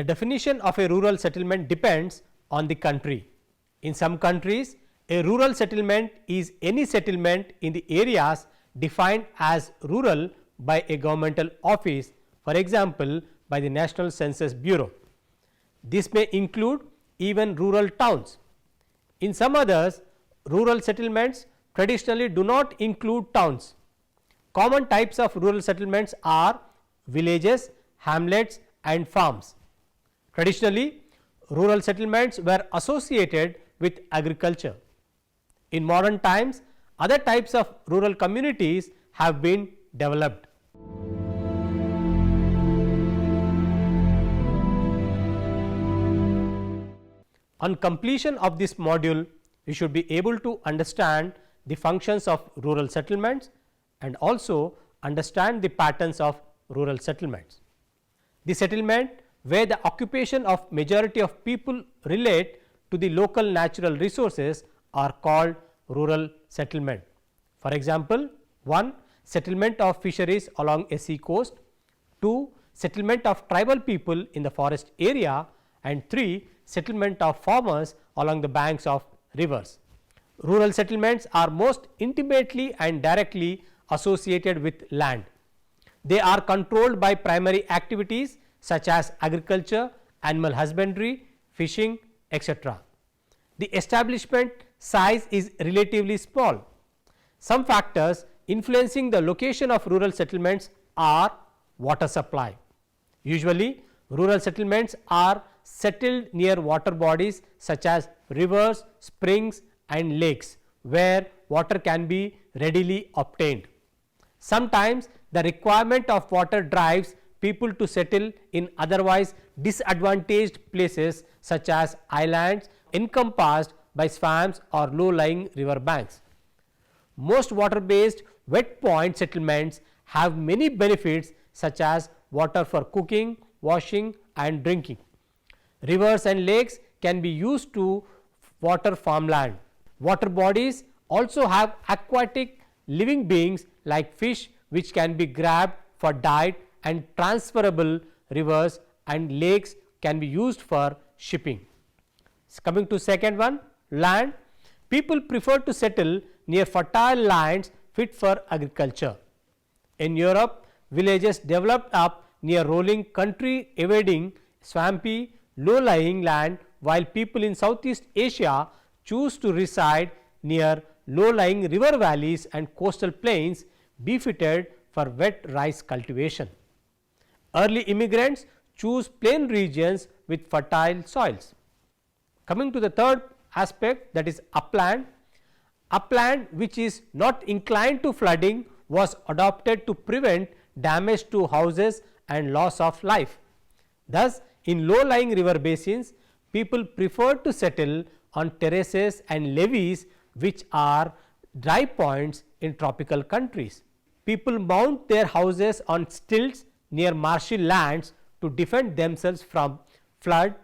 definition of a rural settlement depends on the country. In some countries, a rural settlement is any settlement in the areas defined as rural by a governmental office, for example, by the National Census Bureau. This may include even rural towns. In some others, rural settlements traditionally do not include towns. Common types of rural settlements are villages, hamlets and farms. Traditionally, rural settlements were associated with agriculture. In modern times, other types of rural communities have been developed. On completion of this module, you should be able to understand the functions of rural settlements and also understand the patterns of rural settlements. The settlement where the occupation of majority of people relate to the local natural resources are called rural settlement. For example, 1. Settlement of fisheries along a sea coast, 2. Settlement of tribal people in the forest area, and 3. Settlement of farmers along the banks of rivers. Rural settlements are most intimately and directly associated with land. They are controlled by primary activities such as agriculture, animal husbandry, fishing, etc. The establishment size is relatively small. Some factors influencing the location of rural settlements are water supply. Usually, rural settlements are settled near water bodies such as rivers, springs and lakes, where water can be readily obtained. Sometimes the requirement of water drives people to settle in otherwise disadvantaged places such as islands encompassed by swamps or low lying river banks. Most water based wet point settlements have many benefits such as water for cooking, washing and drinking. Rivers and lakes can be used to water farmland. Water bodies also have aquatic living beings like fish which can be grabbed for diet, and transferable rivers and lakes can be used for shipping. Coming to second one, land. People prefer to settle near fertile lands fit for agriculture. In Europe, villages developed up near rolling country evading swampy low lying land, while people in Southeast Asia choose to reside near low lying river valleys and coastal plains befitted for wet rice cultivation. Early immigrants choose plain regions with fertile soils. Coming to the third aspect, that is upland. Upland which is not inclined to flooding was adopted to prevent damage to houses and loss of life. Thus, in low lying river basins, people prefer to settle on terraces and levees which are dry points in tropical countries. People mount their houses on stilts near marshy lands to defend themselves from flood,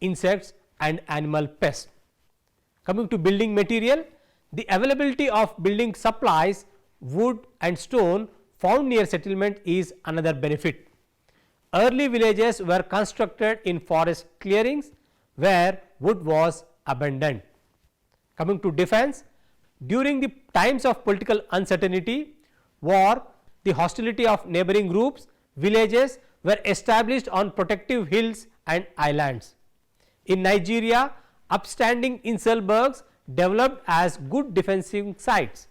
insects and animal pests. Coming to building material, the availability of building supplies, wood and stone found near settlement is another benefit. Early villages were constructed in forest clearings where wood was abundant. Coming to defense, during the times of political uncertainty, war, the hostility of neighboring groups, villages were established on protective hills and islands. In Nigeria, upstanding inselbergs developed as good defensive sites.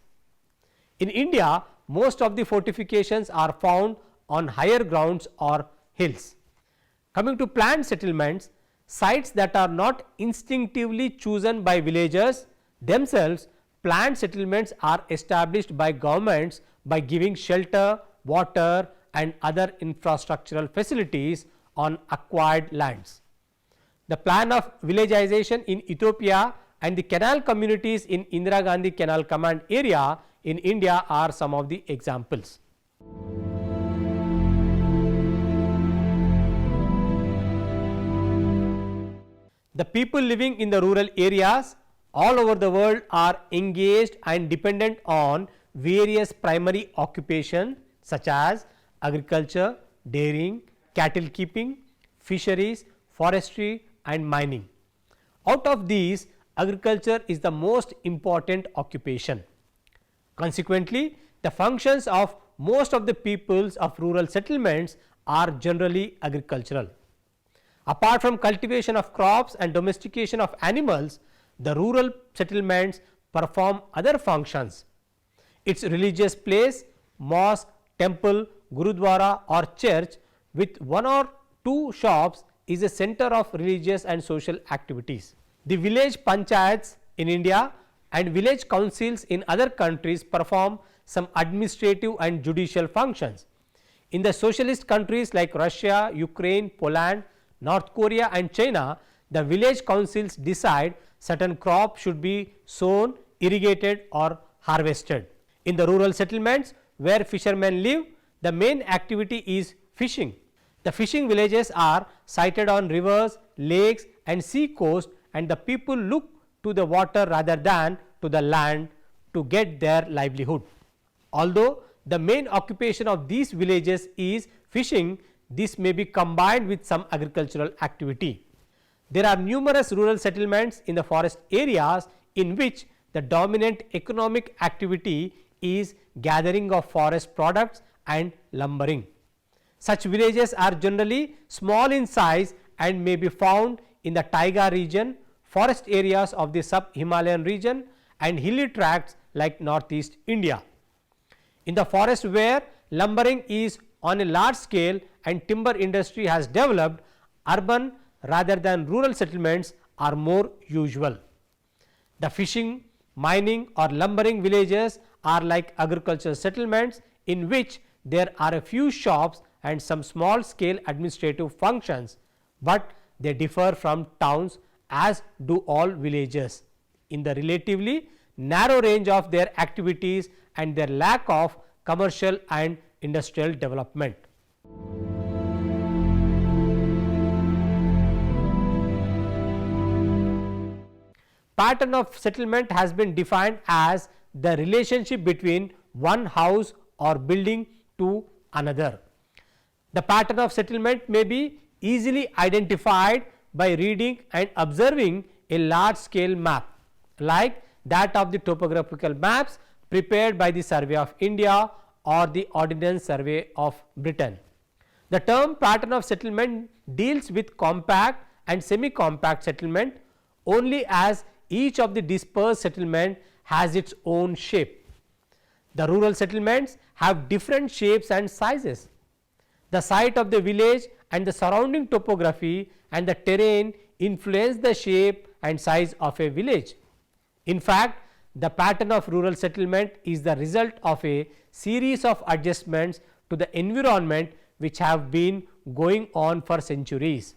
In India, most of the fortifications are found on higher grounds or hills. Coming to planned settlements, sites that are not instinctively chosen by villagers themselves, planned settlements are established by governments by giving shelter, water and other infrastructural facilities on acquired lands. The plan of villagization in Ethiopia and the canal communities in Indira Gandhi Canal Command area in India are some of the examples. The people living in the rural areas all over the world are engaged and dependent on various primary occupations such as agriculture, dairying, cattle keeping, fisheries, forestry and mining. Out of these, agriculture is the most important occupation. Consequently, the functions of most of the peoples of rural settlements are generally agricultural. Apart from cultivation of crops and domestication of animals, the rural settlements perform other functions. Its religious place, mosque, temple, gurudwara or church with one or two shops is a center of religious and social activities. The village panchayats in India and village councils in other countries perform some administrative and judicial functions. In the socialist countries like Russia, Ukraine, Poland, North Korea and China, the village councils decide certain crops should be sown, irrigated or harvested. In the rural settlements where fishermen live, the main activity is fishing. The fishing villages are sited on rivers, lakes and sea coast, and the people look to the water rather than to the land to get their livelihood. Although the main occupation of these villages is fishing, this may be combined with some agricultural activity. There are numerous rural settlements in the forest areas in which the dominant economic activity is gathering of forest products and lumbering. Such villages are generally small in size and may be found in the taiga region, forest areas of the sub-Himalayan region and hilly tracts like northeast India. In the forest where lumbering is on a large scale and timber industry has developed, urban rather than rural settlements are more usual. The fishing, mining or lumbering villages are like agricultural settlements in which there are a few shops and some small scale administrative functions, but they differ from towns as do all villages in the relatively narrow range of their activities and their lack of commercial and industrial development. Pattern of settlement has been defined as the relationship between one house or building to another. The pattern of settlement may be easily identified by reading and observing a large scale map like that of the topographical maps prepared by the Survey of India or the Ordnance Survey of Britain. The term pattern of settlement deals with compact and semi-compact settlement only as each of the dispersed settlement has its own shape. The rural settlements have different shapes and sizes. The site of the village and the surrounding topography and the terrain influence the shape and size of a village. In fact, the pattern of rural settlement is the result of a series of adjustments to the environment which have been going on for centuries.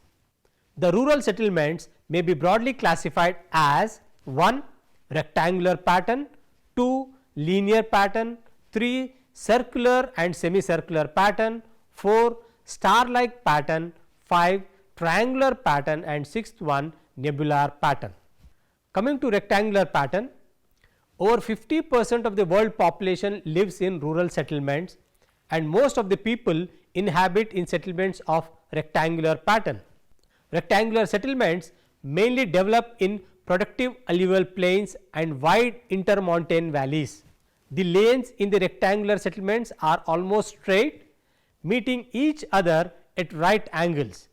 The rural settlements may be broadly classified as 1. Rectangular pattern, 2. Linear pattern, 3. Circular and semicircular pattern, 4. Star-like pattern, 5. Triangular pattern and 6th one nebular pattern. Coming to rectangular pattern, over 50% of the world population lives in rural settlements and most of the people inhabit in settlements of rectangular pattern. Rectangular settlements mainly develop in productive alluvial plains and wide intermontane valleys. The lanes in the rectangular settlements are almost straight, meeting each other at right angles.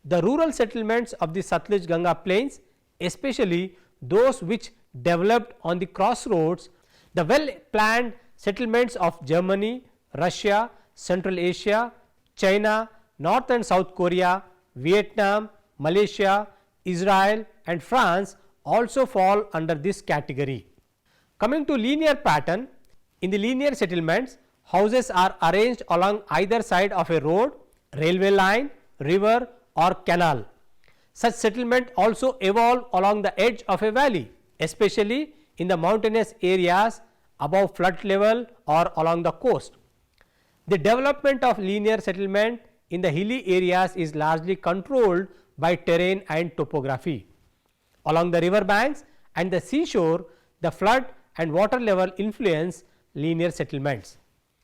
The rural settlements of the Satluj Ganga plains, especially those which developed on the crossroads, the well planned settlements of Germany, Russia, Central Asia, China, North and South Korea, Vietnam, Malaysia, Israel and France also fall under this category. Coming to linear pattern, in the linear settlements, houses are arranged along either side of a road, railway line, river or canal. Such settlement also evolve along the edge of a valley, especially in the mountainous areas above flood level or along the coast. The development of linear settlement in the hilly areas is largely controlled by terrain and topography. Along the river banks and the seashore, the flood and water level influence linear settlements.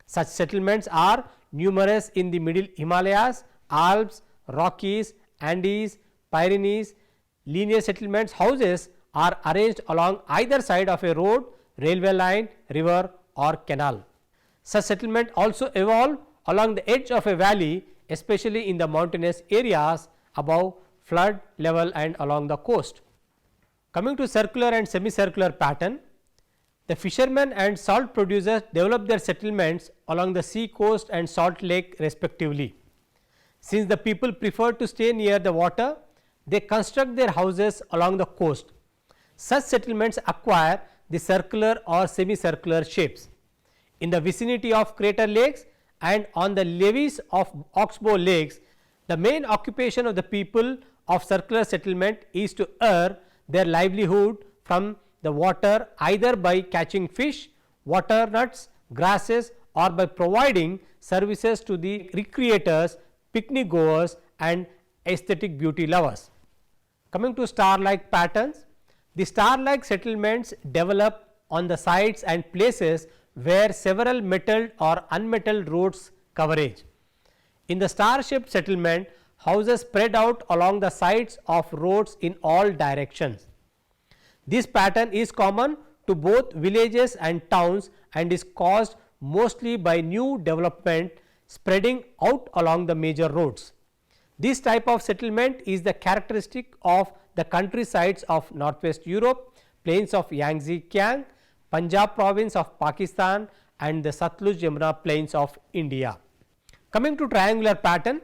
Such settlements are numerous in the middle Himalayas, Alps, Rockies Andes, Pyrenees, linear settlements houses are arranged along either side of a road, railway line, river or canal. Such settlement also evolve along the edge of a valley, especially in the mountainous areas above flood level and along the coast. Coming to circular and semicircular pattern, the fishermen and salt producers develop their settlements along the sea coast and salt lake respectively. Since the people prefer to stay near the water, they construct their houses along the coast. Such settlements acquire the circular or semicircular shapes. In the vicinity of crater lakes and on the levees of oxbow lakes, the main occupation of the people of circular settlement is to earn their livelihood from the water either by catching fish, water nuts, grasses or by providing services to the recreators, picnic goers and aesthetic beauty lovers. Coming to star-like patterns, the star-like settlements develop on the sites and places where several metalled or unmetalled roads coverage. In the star-shaped settlement, houses spread out along the sides of roads in all directions. This pattern is common to both villages and towns and is caused mostly by new development spreading out along the major roads. This type of settlement is the characteristic of the countrysides of Northwest Europe, plains of Yangtze Kiang, Punjab province of Pakistan and the Satluj Yamuna plains of India. Coming to triangular pattern,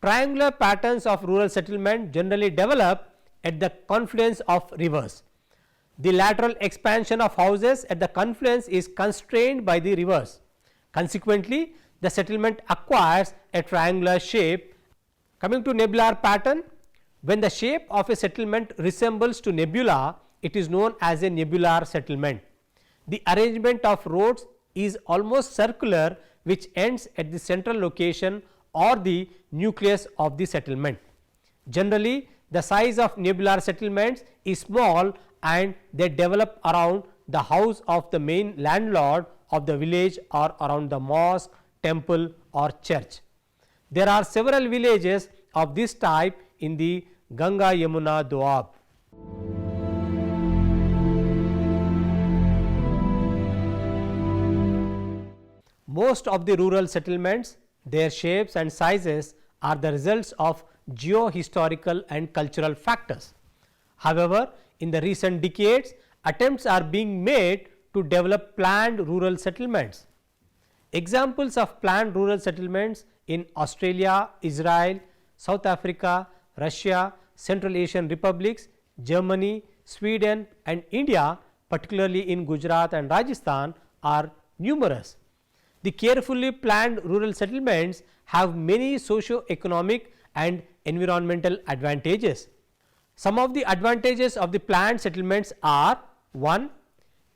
triangular patterns of rural settlement generally develop at the confluence of rivers. The lateral expansion of houses at the confluence is constrained by the rivers. Consequently, the settlement acquires a triangular shape. Coming to nebular pattern, when the shape of a settlement resembles to nebula, it is known as a nebular settlement. The arrangement of roads is almost circular, which ends at the central location or the nucleus of the settlement. Generally, the size of nebular settlements is small and they develop around the house of the main landlord of the village or around the mosque, temple or church. There are several villages of this type in the Ganga Yamuna Doab. Most of the rural settlements, their shapes and sizes are the results of geo-historical and cultural factors. However, in the recent decades, attempts are being made to develop planned rural settlements. Examples of planned rural settlements in Australia, Israel, South Africa, Russia, Central Asian republics, Germany, Sweden and India, particularly in Gujarat and Rajasthan, are numerous. The carefully planned rural settlements have many socio-economic and environmental advantages. Some of the advantages of the planned settlements are: 1.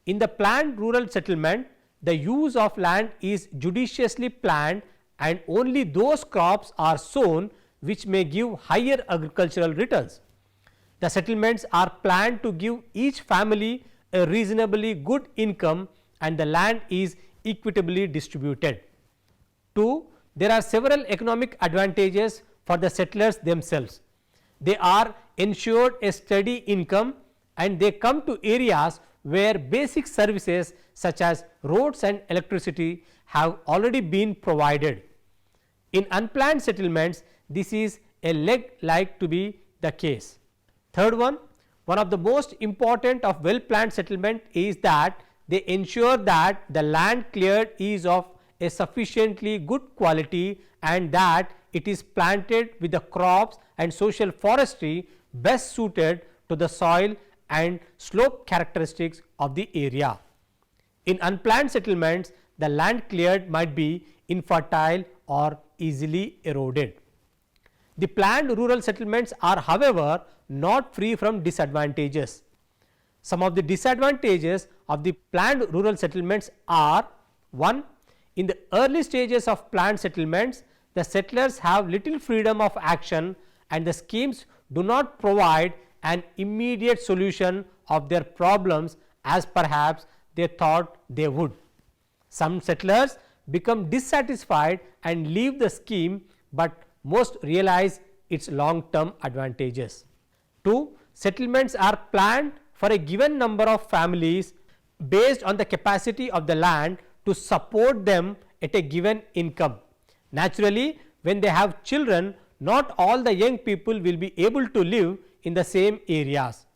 In the planned rural settlement, the use of land is judiciously planned and only those crops are sown which may give higher agricultural returns. The settlements are planned to give each family a reasonably good income and the land is equitably distributed. 2. There are several economic advantages for the settlers themselves. They are ensured a steady income and they come to areas where basic services such as roads and electricity have already been provided. In unplanned settlements, this is like to be the case. Third one of the most important of well planned settlement is that they ensure that the land cleared is of a sufficiently good quality and that it is planted with the crops and social forestry best suited to the soil and slope characteristics of the area. In unplanned settlements, the land cleared might be infertile or easily eroded. The planned rural settlements are, however, not free from disadvantages. Some of the disadvantages of the planned rural settlements are: 1. In the early stages of planned settlements, the settlers have little freedom of action and the schemes do not provide an immediate solution of their problems as perhaps they thought they would. Some settlers become dissatisfied and leave the scheme, but most realize its long term advantages. 2. Settlements are planned for a given number of families based on the capacity of the land to support them at a given income. Naturally, when they have children, not all the young people will be able to live in the same areas.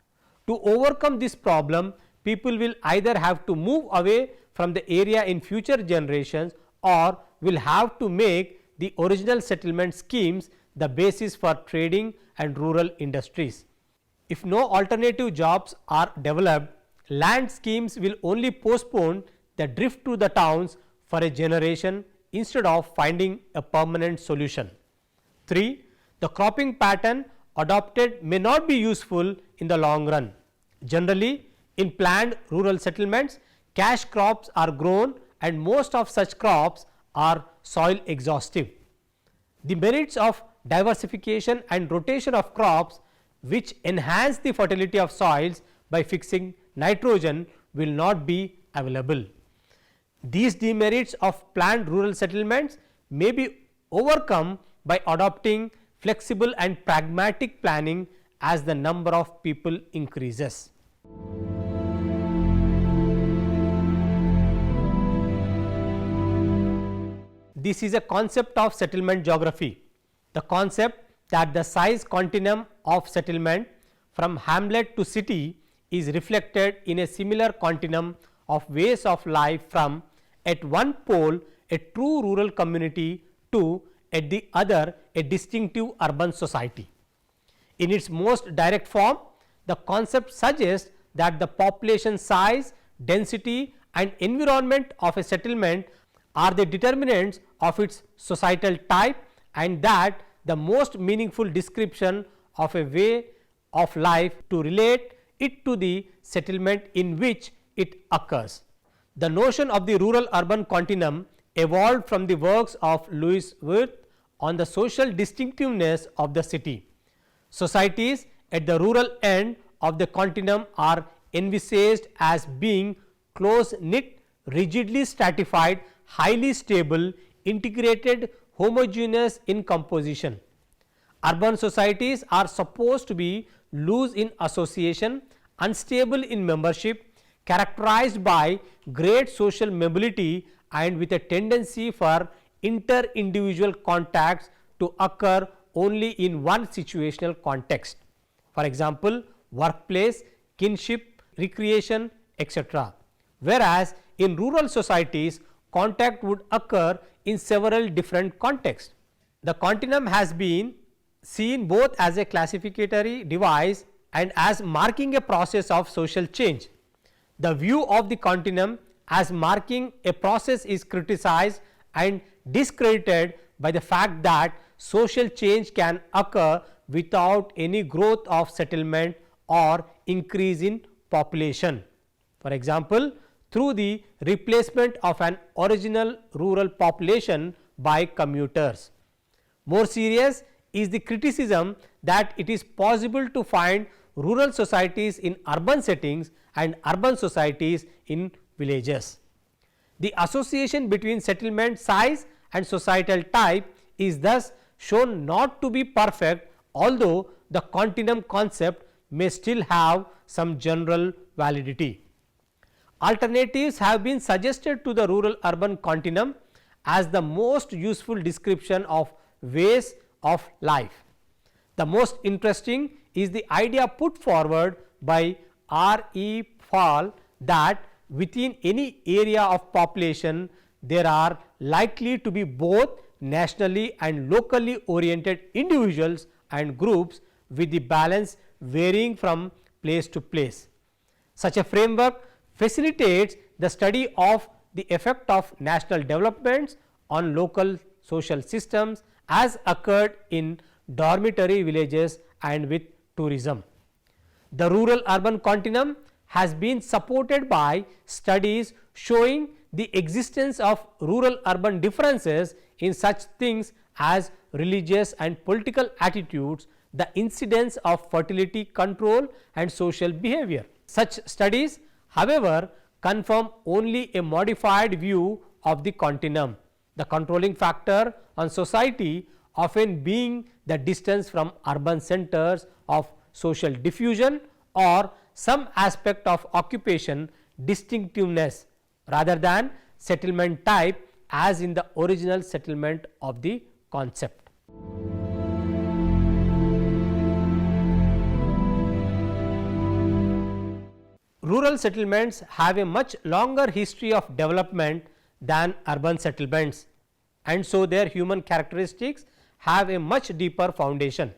To overcome this problem, people will either have to move away from the area in future generations or will have to make the original settlement schemes the basis for trading and rural industries. If no alternative jobs are developed, land schemes will only postpone the drift to the towns for a generation instead of finding a permanent solution. 3. The cropping pattern adopted may not be useful in the long run. Generally, in planned rural settlements, cash crops are grown and most of such crops are soil exhaustive. The merits of diversification and rotation of crops which enhance the fertility of soils by fixing nitrogen will not be available. These demerits of planned rural settlements may be overcome by adopting flexible and pragmatic planning as the number of people increases. This is a concept of settlement geography. The concept that the size continuum of settlement from hamlet to city is reflected in a similar continuum of ways of life from at one pole a true rural community to at the other a distinctive urban society. In its most direct form, the concept suggests that the population size, density and environment of a settlement are the determinants of its societal type, and that the most meaningful description of a way of life to relate it to the settlement in which it occurs. The notion of the rural urban continuum evolved from the works of Louis Wirth on the social distinctiveness of the city. Societies at the rural end of the continuum are envisaged as being close knit, rigidly stratified, highly stable, integrated, homogeneous in composition. Urban societies are supposed to be loose in association, unstable in membership, characterized by great social mobility and with a tendency for inter-individual contacts to occur only in one situational context. For example, workplace, kinship, recreation, etc. Whereas, in rural societies, contact would occur in several different contexts. The continuum has been seen both as a classificatory device and as marking a process of social change. The view of the continuum as marking a process is criticized and discredited by the fact that social change can occur without any growth of settlement or increase in population. For example, through the replacement of an original rural population by commuters. More serious is the criticism that it is possible to find rural societies in urban settings and urban societies in villages. The association between settlement size and societal type is thus shown not to be perfect, although the continuum concept may still have some general validity. Alternatives have been suggested to the rural urban continuum as the most useful description of ways of life. The most interesting is the idea put forward by R. E. Fall that within any area of population there are likely to be both nationally and locally oriented individuals and groups, with the balance varying from place to place. Such a framework facilitates the study of the effect of national developments on local social systems as occurred in dormitory villages and with tourism. The rural urban continuum has been supported by studies showing the existence of rural urban differences in such things as religious and political attitudes, the incidence of fertility control and social behavior. Such studies, however, confirm only a modified view of the continuum, the controlling factor on society often being the distance from urban centers of social diffusion or some aspect of occupation distinctiveness rather than settlement type as in the original settlement of the concept. Rural settlements have a much longer history of development than urban settlements, and so their human characteristics have a much deeper foundation.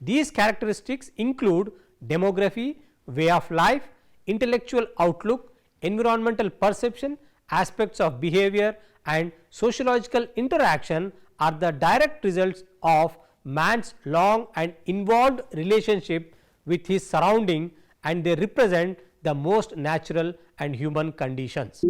These characteristics include demography, way of life, intellectual outlook, environmental perception, aspects of behavior and sociological interaction are the direct results of man's long and involved relationship with his surrounding, and they represent the most natural and human conditions.